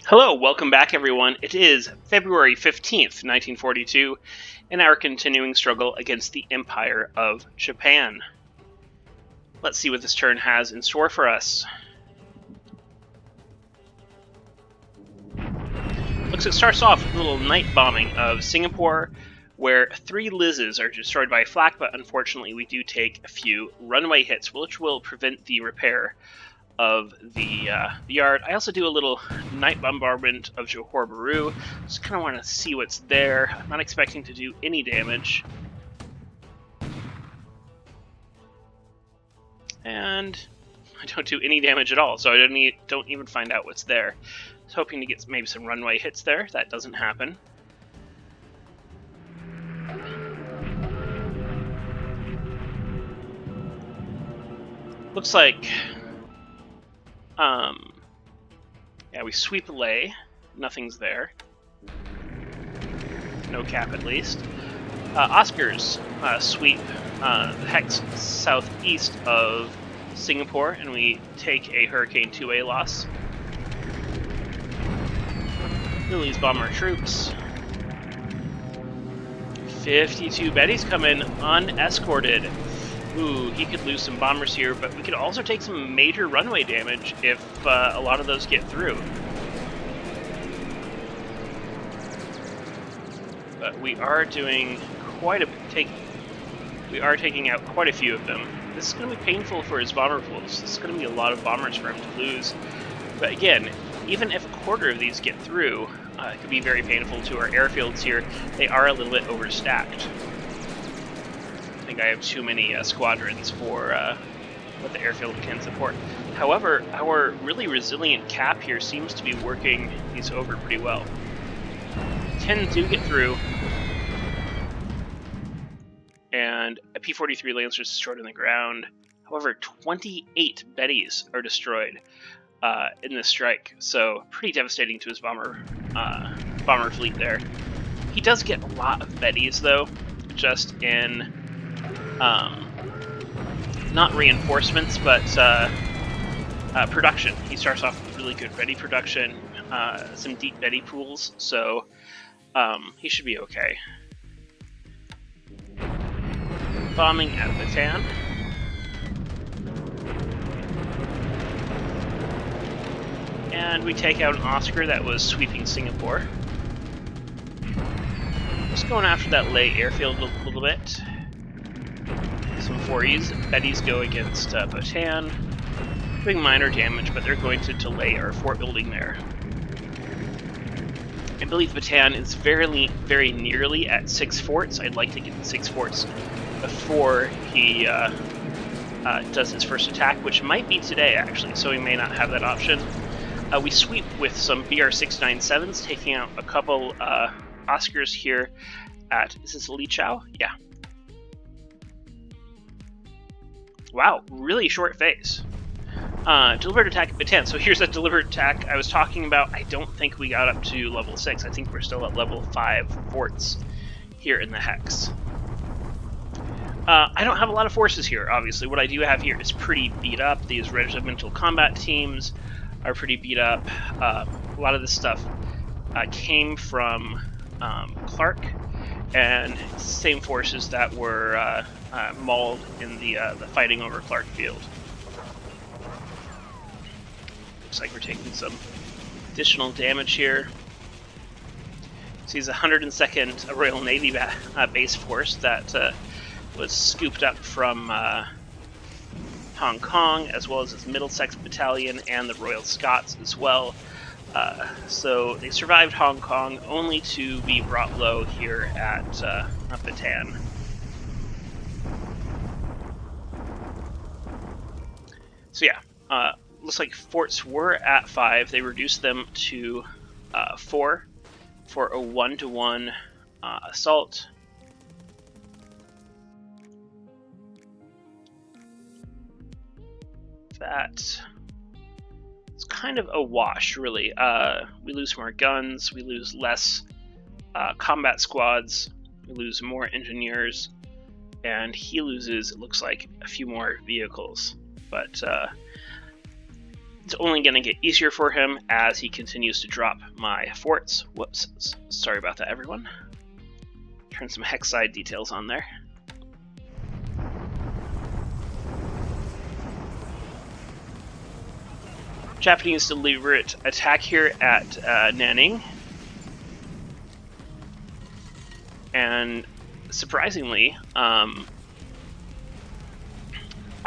Hello, welcome back everyone. It is February 15th, 1942, in our continuing struggle against the Empire of Japan. Let's see what this turn has in store for us. Looks like it starts off with a little night bombing of Singapore, where 3 Liz's are destroyed by flak, but unfortunately we do take a few runway hits, which will prevent the repair of the yard. I also do a little night bombardment of Johor Bahru. Just kind of want to see what's there. I'm not expecting to do any damage. And I don't do any damage at all, so I don't even find out what's there. I was hoping to get maybe some runway hits there. That doesn't happen. Looks like yeah, we sweep Leh. Nothing's there. No cap, at least. Oscars sweep the hex southeast of Singapore, and we take a Hurricane 2A loss. Lily's bomber troops. 52 Bettys come in unescorted. Ooh, he could lose some bombers here, but we could also take some major runway damage if a lot of those get through. But we are doing we are taking out quite a few of them. This is going to be painful for his bomber pools. This is going to be a lot of bombers for him to lose. But again, even if a quarter of these get through, it could be very painful to our airfields here. They are a little bit overstacked. I think I have too many squadrons for what the airfield can support. However, our really resilient cap here seems to be working these over pretty well. 10 do get through, and a P-43 Lancer is destroyed on the ground. However, 28 Bettys are destroyed in this strike, so pretty devastating to his bomber fleet there. He does get a lot of Bettys, though, just in not reinforcements, but production. He starts off with really good Betty production, some deep Betty pools, so he should be okay. Bombing at Bataan. And we take out an Oscar that was sweeping Singapore. Just going after that Leh airfield a little bit. Some 4Es. Bettys go against Bataan. Doing minor damage, but they're going to delay our fort building there. I believe Bataan is very nearly at 6 forts. I'd like to get the 6 forts before he does his first attack, which might be today, actually, so he may not have that option. We sweep with some BR-697s, taking out a couple Oscars here at, is this Li Chao? Yeah. Wow, really short phase. Delivered attack at Bataan. So here's that delivered attack I was talking about. I don't think we got up to level 6. I think we're still at level 5 forts here in the Hex. I don't have a lot of forces here, obviously. What I do have here is pretty beat up. These regimental combat teams are pretty beat up. A lot of this stuff came from Clark, and same forces that were mauled in the fighting over Clark Field. Looks like we're taking some additional damage here. So he's 102nd Royal Navy base force that was scooped up from Hong Kong, as well as his Middlesex Battalion and the Royal Scots as well. So they survived Hong Kong, only to be brought low here at Bataan. So yeah, looks like forts were at 5. They reduced them to 4 for a 1-to-1 assault. That's kind of a wash, really. We lose more guns, we lose less combat squads, we lose more engineers, and he loses, it looks like, a few more vehicles. But It's only going to get easier for him as he continues to drop my forts. Whoops, sorry about that, everyone. Turn some hex side details on there. Japanese deliberate attack here at Nanning. And surprisingly, I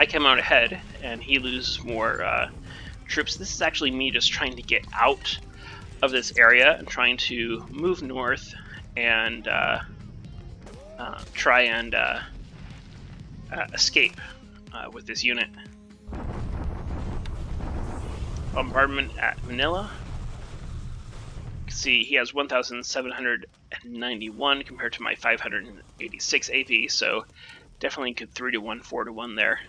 come out ahead and he loses more troops. This is actually me just trying to get out of this area and trying to move north and try and escape with this unit. Bombardment at Manila. You can see he has 1,791 compared to my 586 AP, so definitely good 3-to-1, 4-to-1 there.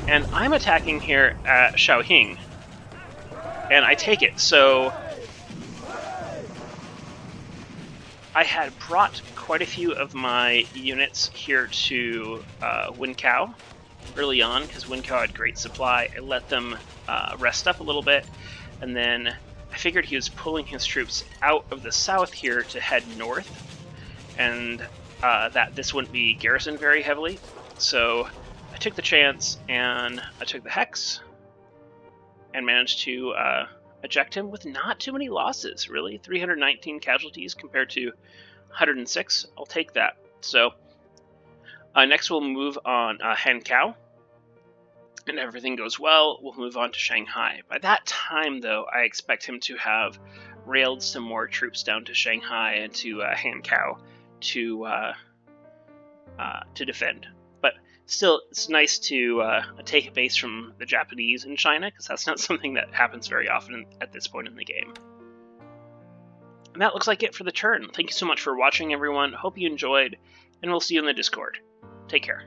And I'm attacking here at Shaohing, and I take it. So I had brought quite a few of my units here to Wincao early on, because Wincao had great supply. I let them rest up a little bit, and then I figured he was pulling his troops out of the south here to head north, and that this wouldn't be garrisoned very heavily. So I took the chance, and I took the hex, and managed to eject him with not too many losses, really. 319 casualties compared to 106. I'll take that. So next we'll move on Hankow, and everything goes well, we'll move on to Shanghai. By that time, though, I expect him to have railed some more troops down to Shanghai and to Hankow to defend. But still, it's nice to take a base from the Japanese in China, because that's not something that happens very often at this point in the game. And that looks like it for the turn. Thank you so much for watching, everyone. Hope you enjoyed, and we'll see you in the Discord. Take care.